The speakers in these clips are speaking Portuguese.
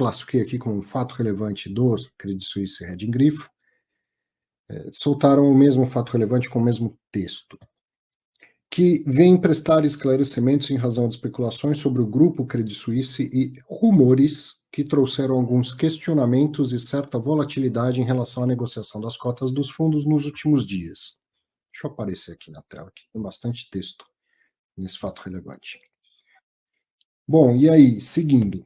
classifiquei aqui como um fato relevante do Credit Suisse Hedging Grifo, soltaram o mesmo fato relevante com o mesmo texto, que vem prestar esclarecimentos em razão de especulações sobre o grupo Credit Suisse e rumores que trouxeram alguns questionamentos e certa volatilidade em relação à negociação das cotas dos fundos nos últimos dias. Deixa eu aparecer aqui na tela, que tem bastante texto nesse fato relevante. Bom, e aí, seguindo,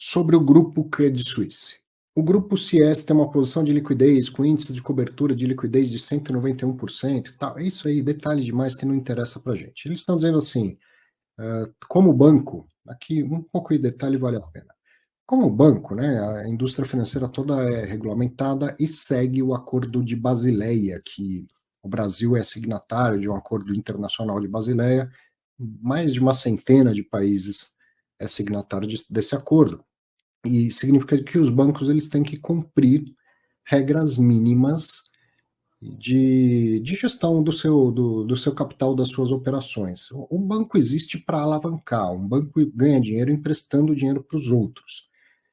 sobre o grupo Credit Suisse. O grupo CS tem uma posição de liquidez com índice de cobertura de liquidez de 191%. Tá, isso aí, detalhe demais que não interessa para a gente. Eles estão dizendo assim, como banco, aqui um pouco de detalhe vale a pena. Como banco, né, a indústria financeira toda é regulamentada e segue o Acordo de Basileia, que o Brasil é signatário de um acordo internacional de Basileia, mais de uma centena de países é signatário desse acordo. E significa que os bancos eles têm que cumprir regras mínimas de gestão do seu capital, das suas operações. O banco existe para alavancar, um banco ganha dinheiro emprestando dinheiro para os outros.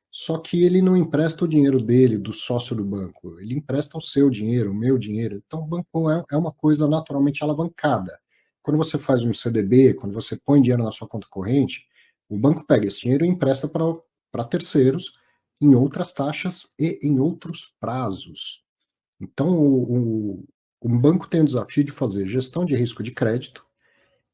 Só que ele não empresta o dinheiro dele, do sócio do banco, ele empresta o seu dinheiro, o meu dinheiro. Então o banco é uma coisa naturalmente alavancada. Quando você faz um CDB, quando você põe dinheiro na sua conta corrente, o banco pega esse dinheiro e empresta para terceiros em outras taxas e em outros prazos. Então, um banco tem o desafio de fazer gestão de risco de crédito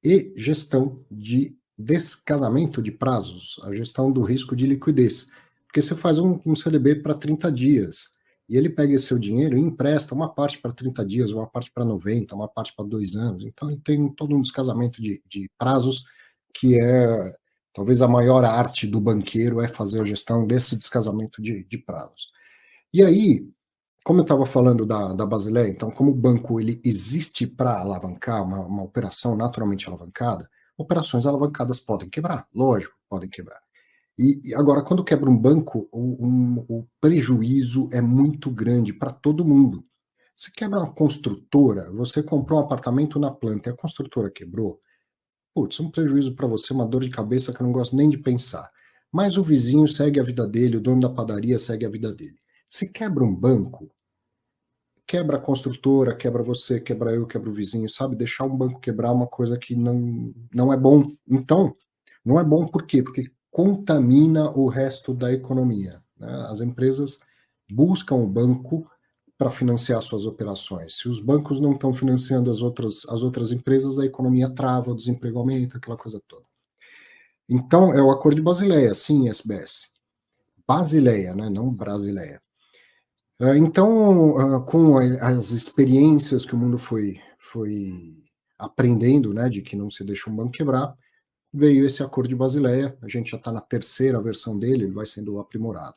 e gestão de descasamento de prazos, a gestão do risco de liquidez. Porque você faz um CDB para 30 dias e ele pega esse seu dinheiro e empresta uma parte para 30 dias, uma parte para 90, uma parte para 2 anos. Então, ele tem todo um descasamento de prazos que é talvez a maior arte do banqueiro é fazer a gestão desse descasamento de prazos. E aí, como eu estava falando da Basileia, então, como o banco ele existe para alavancar uma operação naturalmente alavancada, operações alavancadas podem quebrar, lógico, podem quebrar. E agora, quando quebra um banco, o prejuízo é muito grande para todo mundo. Se quebra uma construtora, você comprou um apartamento na planta e a construtora quebrou, putz, um prejuízo para você, uma dor de cabeça que eu não gosto nem de pensar. Mas o vizinho segue a vida dele, o dono da padaria segue a vida dele. Se quebra um banco, quebra a construtora, quebra você, quebra eu, quebra o vizinho, sabe? Deixar um banco quebrar é uma coisa que não é bom. Então, não é bom por quê? Porque contamina o resto da economia, né? As empresas buscam o banco para financiar suas operações. Se os bancos não estão financiando as outras empresas, a economia trava, o desemprego aumenta, aquela coisa toda. Então, é o Acordo de Basileia, sim, SBS. Basileia, né? Não Brasileia. Então, com as experiências que o mundo foi aprendendo, né, de que não se deixa um banco quebrar, veio esse Acordo de Basileia, a gente já está na terceira versão dele, ele vai sendo aprimorado.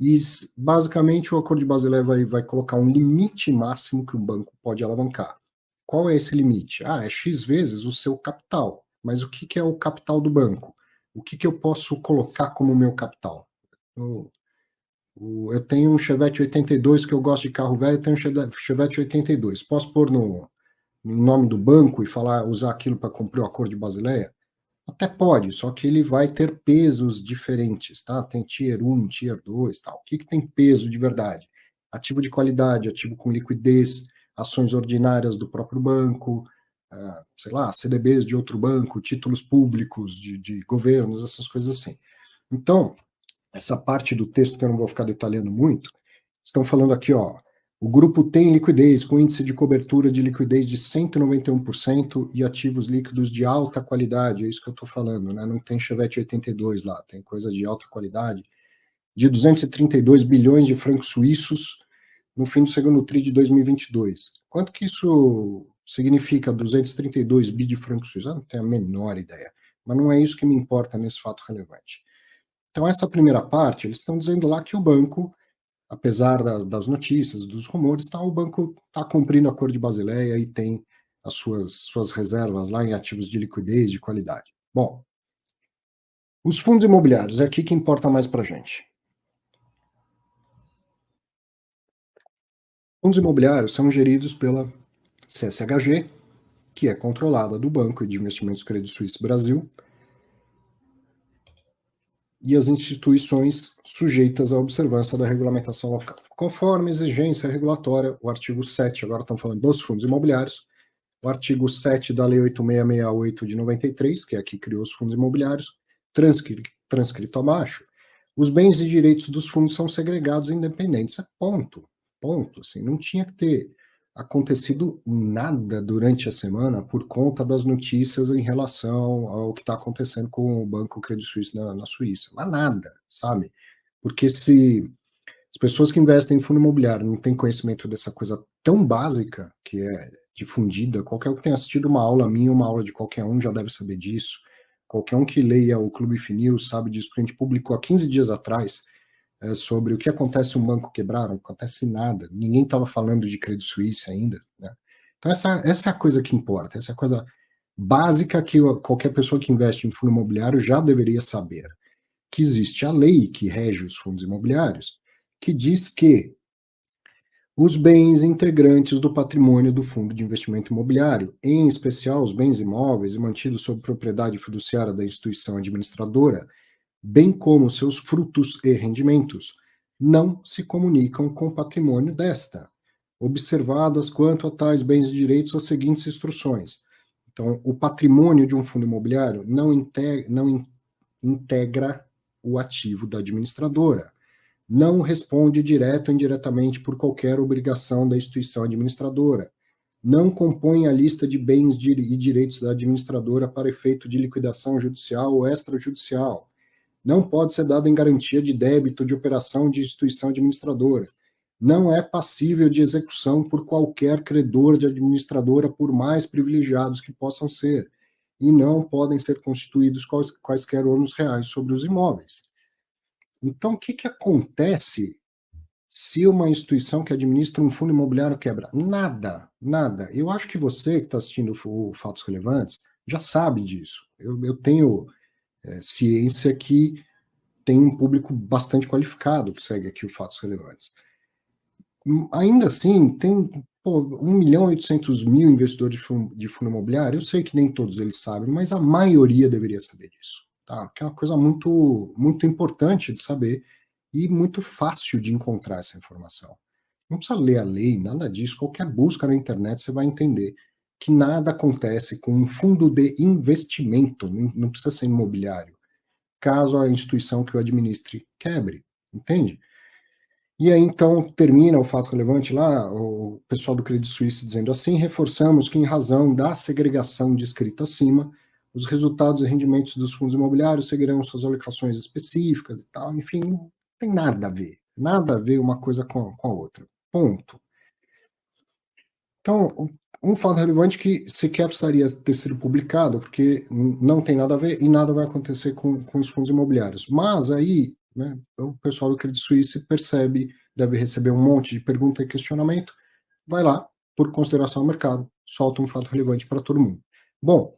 E, basicamente, o Acordo de Basileia vai colocar um limite máximo que o banco pode alavancar. Qual é esse limite? É X vezes o seu capital. Mas o que é o capital do banco? O que eu posso colocar como meu capital? Eu tenho um Chevette 82 que eu gosto de carro velho, eu tenho um Chevette 82. Posso pôr no nome do banco e usar aquilo para cumprir o Acordo de Basileia? Até pode, só que ele vai ter pesos diferentes, tá? Tem Tier 1, Tier 2, tal. O que tem peso de verdade? Ativo de qualidade, ativo com liquidez, ações ordinárias do próprio banco, sei lá, CDBs de outro banco, títulos públicos de governos, essas coisas assim. Então, essa parte do texto que eu não vou ficar detalhando muito, estão falando aqui, ó, o grupo tem liquidez com índice de cobertura de liquidez de 191% e ativos líquidos de alta qualidade, é isso que eu estou falando, né? Não tem Chevette 82 lá, tem coisa de alta qualidade, de 232 bilhões de francos suíços no fim do segundo TRI de 2022. Quanto que isso significa 232 bi de francos suíços? Eu não tenho a menor ideia, mas não é isso que me importa nesse fato relevante. Então, essa primeira parte, eles estão dizendo lá que o banco, apesar das notícias, dos rumores, o banco está cumprindo o Acordo de Basileia e tem as suas reservas lá em ativos de liquidez, de qualidade. Bom, os fundos imobiliários, é aqui que importa mais para a gente. Fundos imobiliários são geridos pela CSHG, que é controlada do Banco de Investimentos Credit Suisse Brasil, e as instituições sujeitas à observância da regulamentação local. Conforme exigência regulatória, o artigo 7, agora estamos falando dos fundos imobiliários, o artigo 7 da Lei 8668 de 93, que é a que criou os fundos imobiliários, transcrito abaixo, os bens e direitos dos fundos são segregados e independentes. É ponto. Ponto. Assim, não tinha que ter acontecido nada durante a semana por conta das notícias em relação ao que está acontecendo com o Banco Credit Suisse na Suíça. Mas nada, sabe? Porque se as pessoas que investem em fundo imobiliário não têm conhecimento dessa coisa tão básica, que é difundida, qualquer um que tenha assistido uma aula minha, uma aula de qualquer um já deve saber disso. Qualquer um que leia o Clube News sabe disso, porque a gente publicou há 15 dias atrás sobre o que acontece se um banco quebrar, não acontece nada. Ninguém estava falando de Credit Suisse ainda. Né? Então essa é a coisa que importa, essa é a coisa básica que qualquer pessoa que investe em fundo imobiliário já deveria saber. Que existe a lei que rege os fundos imobiliários, que diz que os bens integrantes do patrimônio do fundo de investimento imobiliário, em especial os bens imóveis mantidos sob propriedade fiduciária da instituição administradora, bem como seus frutos e rendimentos, não se comunicam com o patrimônio desta, observadas quanto a tais bens e direitos as seguintes instruções. Então, o patrimônio de um fundo imobiliário não integra o ativo da administradora, não responde direto ou indiretamente por qualquer obrigação da instituição administradora, não compõe a lista de bens e direitos da administradora para efeito de liquidação judicial ou extrajudicial, não pode ser dado em garantia de débito de operação de instituição administradora, não é passível de execução por qualquer credor de administradora, por mais privilegiados que possam ser, e não podem ser constituídos quaisquer ônus reais sobre os imóveis. Então, o que acontece se uma instituição que administra um fundo imobiliário quebra? Nada, nada. Eu acho que você que está assistindo o Fatos Relevantes já sabe disso. Eu tenho ciência que tem um público bastante qualificado que segue aqui o Fatos Relevantes. Ainda assim, tem 1.800.000 investidores de fundo imobiliário. Eu sei que nem todos eles sabem, mas a maioria deveria saber disso. Tá? Que é uma coisa muito, muito importante de saber e muito fácil de encontrar essa informação. Não precisa ler a lei, nada disso. Qualquer busca na internet você vai entender que nada acontece com um fundo de investimento, não precisa ser imobiliário, caso a instituição que o administre quebre, entende? E aí, então, termina o fato relevante lá, o pessoal do Credit Suisse dizendo assim: reforçamos que, em razão da segregação descrita acima, os resultados e rendimentos dos fundos imobiliários seguirão suas alocações específicas e tal. Enfim, não tem nada a ver uma coisa com a outra. Ponto. Então, um fato relevante que sequer precisaria ter sido publicado, porque não tem nada a ver e nada vai acontecer com os fundos imobiliários. Mas aí, né, o pessoal do Credit Suisse percebe, deve receber um monte de pergunta e questionamento, vai lá, por consideração ao mercado, solta um fato relevante para todo mundo. Bom,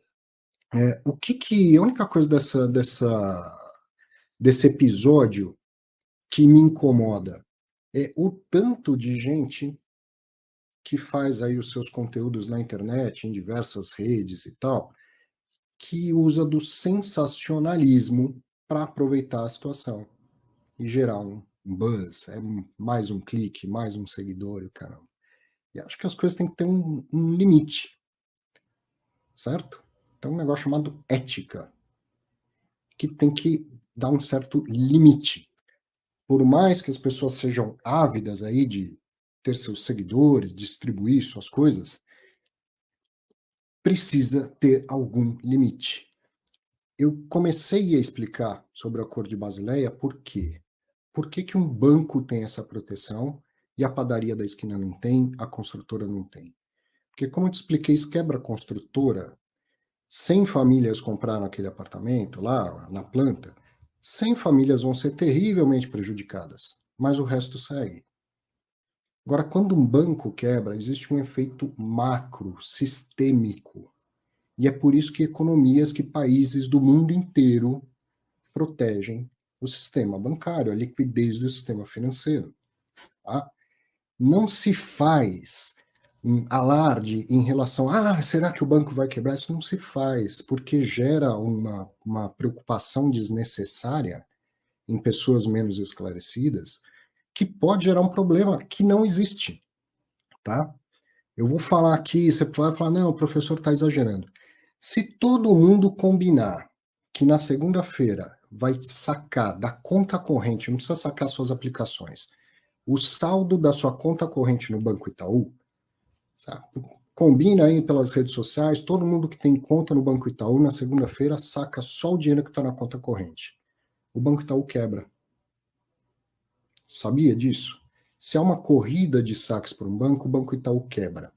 a única coisa desse episódio que me incomoda é o tanto de gente que faz aí os seus conteúdos na internet, em diversas redes e tal, que usa do sensacionalismo para aproveitar a situação e gerar um buzz, mais um clique, mais um seguidor, caramba. E acho que as coisas têm que ter um limite, certo? Tem um negócio chamado ética, que tem que dar um certo limite. Por mais que as pessoas sejam ávidas aí de ter seus seguidores, distribuir suas coisas, precisa ter algum limite. Eu comecei a explicar sobre o Acordo de Basileia por quê? Por que um banco tem essa proteção e a padaria da esquina não tem, a construtora não tem? Porque, como eu te expliquei, se quebra a construtora, 100 famílias compraram aquele apartamento lá na planta, 100 famílias vão ser terrivelmente prejudicadas, mas o resto segue. Agora, quando um banco quebra, existe um efeito macro, sistêmico. E é por isso que economias, que países do mundo inteiro protegem o sistema bancário, a liquidez do sistema financeiro. Tá? Não se faz um alarde em relação a será que o banco vai quebrar? Isso não se faz, porque gera uma preocupação desnecessária em pessoas menos esclarecidas, que pode gerar um problema que não existe, tá? Eu vou falar aqui, você vai falar, não, o professor está exagerando. Se todo mundo combinar que na segunda-feira vai sacar da conta corrente, não precisa sacar suas aplicações, o saldo da sua conta corrente no Banco Itaú, sabe? Combina aí pelas redes sociais, todo mundo que tem conta no Banco Itaú, na segunda-feira saca só o dinheiro que está na conta corrente. O Banco Itaú quebra. Sabia disso? Se há uma corrida de saques para um banco, o Banco Itaú quebra.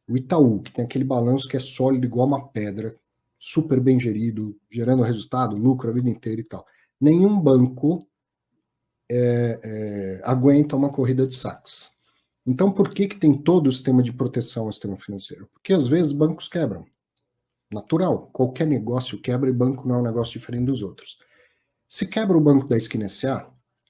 O Itaú, que tem aquele balanço que é sólido igual uma pedra, super bem gerido, gerando resultado, lucro a vida inteira e tal. Nenhum banco aguenta uma corrida de saques. Então, por que tem todo o sistema de proteção ao sistema financeiro? Porque às vezes bancos quebram. Natural, qualquer negócio quebra e banco não é um negócio diferente dos outros. Se quebra o banco da esquina SA,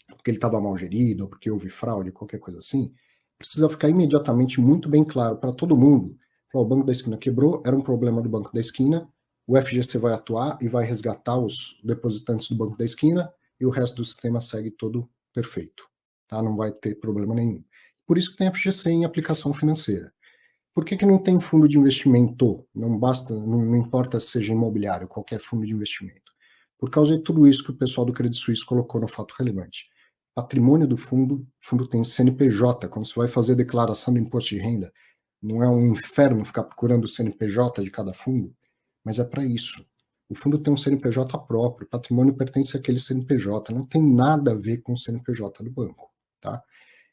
porque ele estava mal gerido, ou porque houve fraude, qualquer coisa assim, precisa ficar imediatamente muito bem claro para todo mundo. O banco da esquina quebrou, era um problema do banco da esquina, o FGC vai atuar e vai resgatar os depositantes do banco da esquina e o resto do sistema segue todo perfeito. Tá? Não vai ter problema nenhum. Por isso que tem FGC em aplicação financeira. Por que não tem fundo de investimento? Não basta, não importa se seja imobiliário, qualquer fundo de investimento. Por causa de tudo isso que o pessoal do Credit Suisse colocou no fato relevante. Patrimônio do fundo, o fundo tem CNPJ, quando você vai fazer a declaração do imposto de renda, não é um inferno ficar procurando o CNPJ de cada fundo, mas é para isso. O fundo tem um CNPJ próprio, o patrimônio pertence àquele CNPJ, não tem nada a ver com o CNPJ do banco, tá?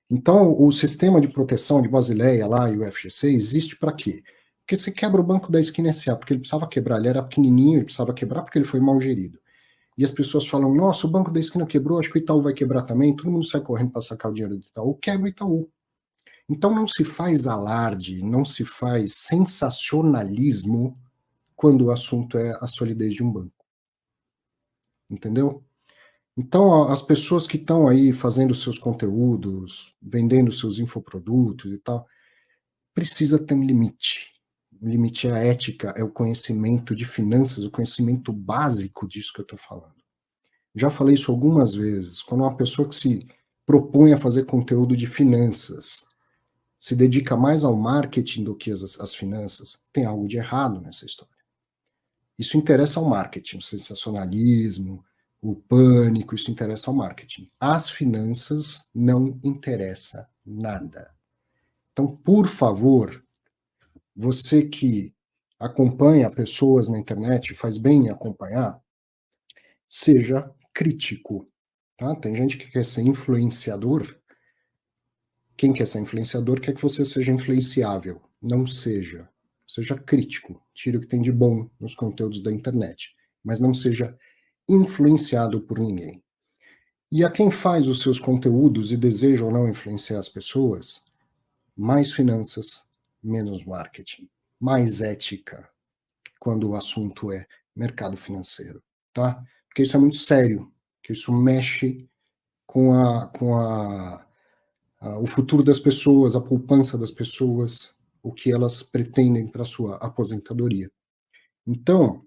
Então, o sistema de proteção de Basileia lá e o FGC existe para quê? Porque você quebra o banco da esquina SA, porque ele precisava quebrar, ele era pequenininho, ele precisava quebrar porque ele foi mal gerido. E as pessoas falam, nossa, o banco da esquina quebrou, acho que o Itaú vai quebrar também, todo mundo sai correndo para sacar o dinheiro do Itaú, quebra o Itaú. Então não se faz alarde, não se faz sensacionalismo quando o assunto é a solidez de um banco. Entendeu? Então, as pessoas que estão aí fazendo seus conteúdos, vendendo seus infoprodutos e tal, precisa ter um limite. O limite é a ética, é o conhecimento de finanças, o conhecimento básico disso que eu estou falando. Já falei isso algumas vezes. Quando uma pessoa que se propõe a fazer conteúdo de finanças se dedica mais ao marketing do que as finanças, tem algo de errado nessa história. Isso interessa ao marketing, o sensacionalismo, o pânico, isso interessa ao marketing. As finanças não interessa nada. Então, por favor, você que acompanha pessoas na internet, faz bem em acompanhar, seja crítico. Tá? Tem gente que quer ser influenciador. Quem quer ser influenciador quer que você seja influenciável. Não seja. Seja crítico. Tire o que tem de bom nos conteúdos da internet. Mas não seja influenciado por ninguém. E a quem faz os seus conteúdos e deseja ou não influenciar as pessoas, mais finanças, menos marketing. Mais ética, quando o assunto é mercado financeiro. Tá? Porque isso é muito sério. Que isso mexe com o futuro das pessoas, a poupança das pessoas, o que elas pretendem para sua aposentadoria. Então,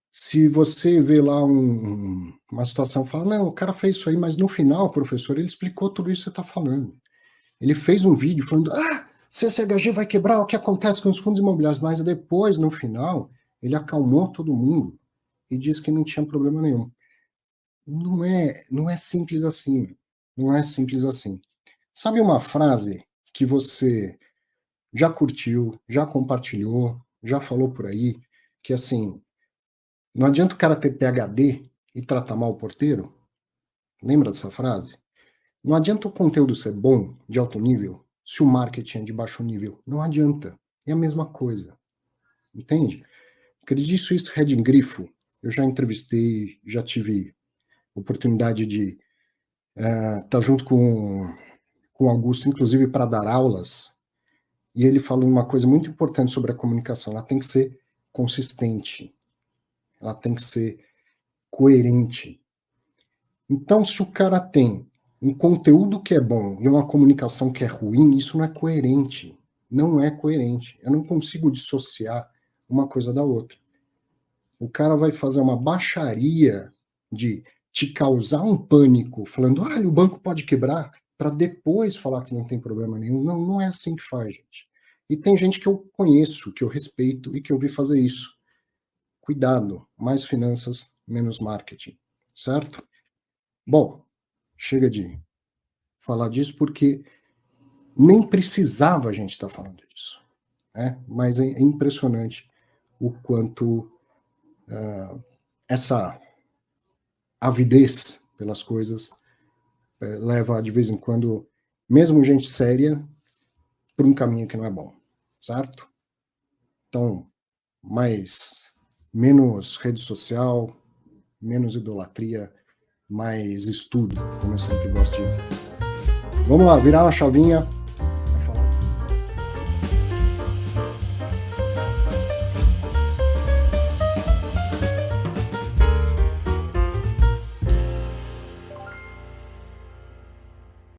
se você vê lá uma situação e fala, não, o cara fez isso aí, mas no final, professor, ele explicou tudo isso que você está falando. Ele fez um vídeo falando, CCHG vai quebrar, o que acontece com os fundos imobiliários, mas depois, no final, ele acalmou todo mundo e disse que não tinha problema nenhum. Não é simples assim. Não é simples assim. Sabe uma frase que você já curtiu, já compartilhou, já falou por aí, que assim, não adianta o cara ter PhD e tratar mal o porteiro? Lembra dessa frase? Não adianta o conteúdo ser bom, de alto nível, se o marketing é de baixo nível. Não adianta. É a mesma coisa. Entende? Credit Suisse Hedging Grifo, eu já entrevistei, já tive oportunidade de estar junto com o Augusto, inclusive para dar aulas, e ele falou uma coisa muito importante sobre a comunicação, ela tem que ser consistente, ela tem que ser coerente. Então, se o cara tem um conteúdo que é bom e uma comunicação que é ruim, isso não é coerente. Não é coerente. Eu não consigo dissociar uma coisa da outra. O cara vai fazer uma baixaria de te causar um pânico, falando, o banco pode quebrar, para depois falar que não tem problema nenhum. Não, não é assim que faz, gente. E tem gente que eu conheço, que eu respeito e que eu vi fazer isso. Cuidado, mais finanças, menos marketing, certo? Bom, chega de falar disso porque nem precisava a gente estar falando disso, né? Mas é impressionante o quanto essa avidez pelas coisas leva, de vez em quando, mesmo gente séria, para um caminho que não é bom, certo? Então, menos rede social, menos idolatria, mais estudo, como eu sempre gosto de dizer. Vamos lá, virar uma chavinha,